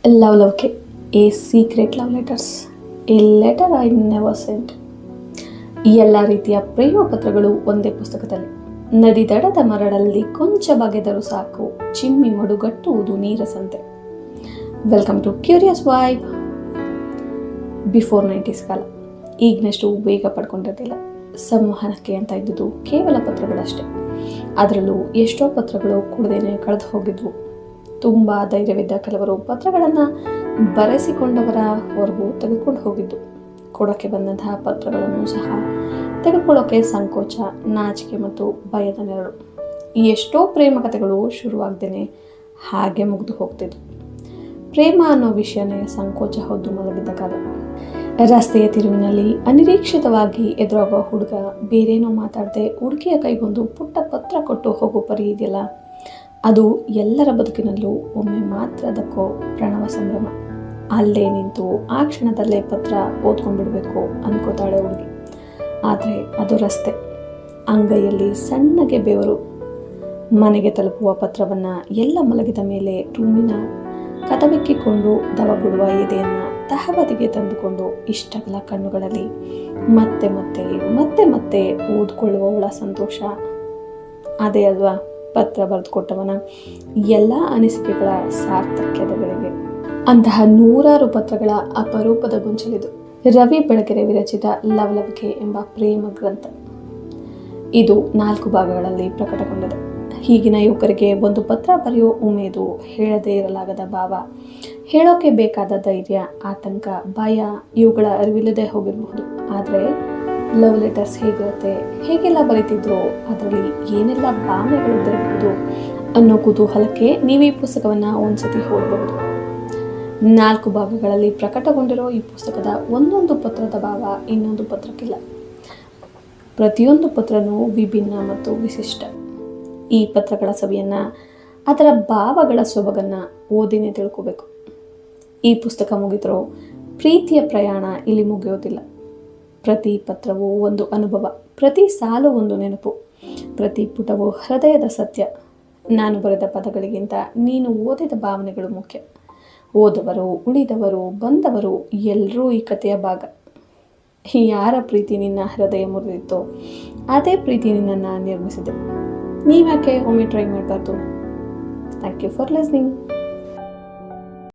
Love K, a secret love letters. A letter I never sent. ಎಲ್ಲ ರೀತಿಯ ಪ್ರೇಮ ಪತ್ರಗಳು ಒಂದೇ ಪುಸ್ತಕದಲ್ಲಿ. ನದಿ ದಡದ ಮರಳಲ್ಲಿ ಕೊಂಚ ಬಗೆದರೂ ಸಾಕು, ಚಿಮ್ಮಿ ಮಡುಗಟ್ಟುವುದು ನೀರಸಂತೆ. Welcome to curious vibe. Before 90s ಕಾಲ ಈಗಿನಷ್ಟು ವೇಗ ಪಡ್ಕೊಂಡಿರಲಿಲ್ಲ. ಸಂವಹನಕ್ಕೆ ಅಂತ ಇದ್ದುದು ಕೇವಲ ಪತ್ರಗಳಷ್ಟೇ. ಅದರಲ್ಲೂ ಎಷ್ಟೋ ಪತ್ರಗಳು ಕೂಡದೇನೆ ಕಳೆದು ಹೋಗಿದ್ವು. ತುಂಬ ಧೈರ್ಯವಿದ್ದ ಕೆಲವರು ಪತ್ರಗಳನ್ನು ಬರೆಸಿಕೊಂಡವರ ಹೊರಗೂ ತೆಗೆದುಕೊಂಡು ಹೋಗಿದ್ದು. ಕೊಡೋಕ್ಕೆ ಬಂದಂತಹ ಪತ್ರಗಳನ್ನು ಸಹ ತೆಗೆದುಕೊಳ್ಳೋಕ್ಕೆ ಸಂಕೋಚ, ನಾಚಿಕೆ ಮತ್ತು ಭಯದ ನೆರಳು. ಎಷ್ಟೋ ಪ್ರೇಮ ಕಥೆಗಳು ಶುರುವಾಗ್ದೇನೆ ಹಾಗೆ ಮುಗಿದು ಹೋಗ್ತಿದ್ವು. ಪ್ರೇಮ ಅನ್ನೋ ವಿಷಯನೇ ಸಂಕೋಚ ಹೊದ್ದು ಮಲಗಿದ್ದ ಕಾಲ. ರಸ್ತೆಯ ತಿರುವಿನಲ್ಲಿ ಅನಿರೀಕ್ಷಿತವಾಗಿ ಎದುರಾಗುವ ಹುಡುಗ ಬೇರೇನೋ ಮಾತಾಡದೆ ಹುಡುಗಿಯ ಕೈಗೊಂದು ಪುಟ್ಟ ಪತ್ರ ಕೊಟ್ಟು ಹೋಗೋ ಪರಿ ಇದೆಯಲ್ಲ, ಅದು ಎಲ್ಲರ ಬದುಕಿನಲ್ಲೂ ಒಮ್ಮೆ ಮಾತ್ರ ಅದಕ್ಕೋ ಪ್ರಣವ ಸಂಭ್ರಮ. ಅಲ್ಲೇ ನಿಂತು ಆ ಕ್ಷಣದಲ್ಲೇ ಪತ್ರ ಓದ್ಕೊಂಡ್ಬಿಡ್ಬೇಕು ಅನ್ಕೋತಾಳೆ ಹುಡುಗಿ. ಆದರೆ ಅದು ರಸ್ತೆ, ಅಂಗೈಯಲ್ಲಿ ಸಣ್ಣಗೆ ಬೆವರು. ಮನೆಗೆ ತಲುಪುವ ಪತ್ರವನ್ನು ಎಲ್ಲ ಮಲಗಿದ ಮೇಲೆ ರೂಮಿನ ಕದವೆಕ್ಕಿಕೊಂಡು ದವಗುಡುವ ಎದೆಯನ್ನು ತಹಬದಿಗೆ ತಂದುಕೊಂಡು ಇಷ್ಟಗಳ ಕಣ್ಣುಗಳಲ್ಲಿ ಮತ್ತೆ ಮತ್ತೆ ಮತ್ತೆ ಮತ್ತೆ ಓದ್ಕೊಳ್ಳುವವಳ ಸಂತೋಷ. ಅದೇ ಅಲ್ವಾ ಪತ್ರ ಬರೆದುಕೊಟ್ಟವನ ಎಲ್ಲ ಅನಿಸಿಕೆಗಳ ಸಾರ್ಥಕ್ಯತೆಗಳಿಗೆ. ಅಂತಹ ನೂರಾರು ಪತ್ರಗಳ ಅಪರೂಪದ ಗೊಂಚಲಿದು ರವಿ ಬೆಳಗೆರೆ ವಿರಚಿತ ಲವಲವಿಕೆ ಎಂಬ ಪ್ರೇಮ ಗ್ರಂಥ. ಇದು 4 ಭಾಗಗಳಲ್ಲಿ ಪ್ರಕಟಗೊಂಡಿದೆ. ಈಗಿನ ಯುವಕರಿಗೆ ಒಂದು ಪತ್ರ ಬರೆಯೋ ಉಮೇದು, ಹೇಳದೇ ಇರಲಾಗದ ಭಾವ, ಹೇಳೋಕೆ ಬೇಕಾದ ಧೈರ್ಯ, ಆತಂಕ, ಭಯ ಇವುಗಳ ಅರಿವಿಲ್ಲದೆ ಹೋಗಿರಬಹುದು. ಆದರೆ ಲವ್ ಲೆಟರ್ಸ್ ಹೇಗಿರುತ್ತೆ, ಹೇಗೆಲ್ಲ ಬರೀತಿದ್ರು, ಅದರಲ್ಲಿ ಏನೆಲ್ಲ ಭಾವನೆಗಳಿದ್ದಿರಬಹುದು ಅನ್ನೋ ಕುತೂಹಲಕ್ಕೆ ನೀವು ಈ ಪುಸ್ತಕವನ್ನು ಒಂದ್ಸತಿ ಓದಬಹುದು. 4 ಭಾಗಗಳಲ್ಲಿ ಪ್ರಕಟಗೊಂಡಿರೋ ಈ ಪುಸ್ತಕದ ಒಂದೊಂದು ಪತ್ರದ ಭಾವ ಇನ್ನೊಂದು ಪತ್ರಕ್ಕಿಲ್ಲ. ಪ್ರತಿಯೊಂದು ಪತ್ರನೂ ವಿಭಿನ್ನ ಮತ್ತು ವಿಶಿಷ್ಟ. ಈ ಪತ್ರಗಳ ಸವಿಯನ್ನು, ಅದರ ಭಾವಗಳ ಸೊಬಗನ್ನು ಓದಿನೇ ತಿಳ್ಕೋಬೇಕು. ಈ ಪುಸ್ತಕ ಮುಗಿದ್ರೂ ಪ್ರೀತಿಯ ಪ್ರಯಾಣ ಇಲ್ಲಿ ಮುಗಿಯೋದಿಲ್ಲ. ಪ್ರತಿ ಪತ್ರವೂ ಒಂದು ಅನುಭವ, ಪ್ರತಿ ಸಾಲು ಒಂದು ನೆನಪು, ಪ್ರತಿ ಪುಟವೂ ಹೃದಯದ ಸತ್ಯ. ನಾನು ಬರೆದ ಪದಗಳಿಗಿಂತ ನೀನು ಓದಿದ ಭಾವನೆಗಳು ಮುಖ್ಯ. ಓದವರು, ಉಳಿದವರು, ಬಂದವರು ಎಲ್ಲರೂ ಈ ಕಥೆಯ ಭಾಗ. ಯಾರ ಪ್ರೀತಿ ನಿನ್ನ ಹೃದಯ ಮುರಿದಿತ್ತೋ ಅದೇ ಪ್ರೀತಿ ನಿನ್ನನ್ನು ನಿರ್ಮಿಸಿದೆ. ನೀವ್ಯಾಕೆ ಒಮ್ಮೆ ಟ್ರೈ ಮಾಡಬಾರ್ದು? Thank you for listening.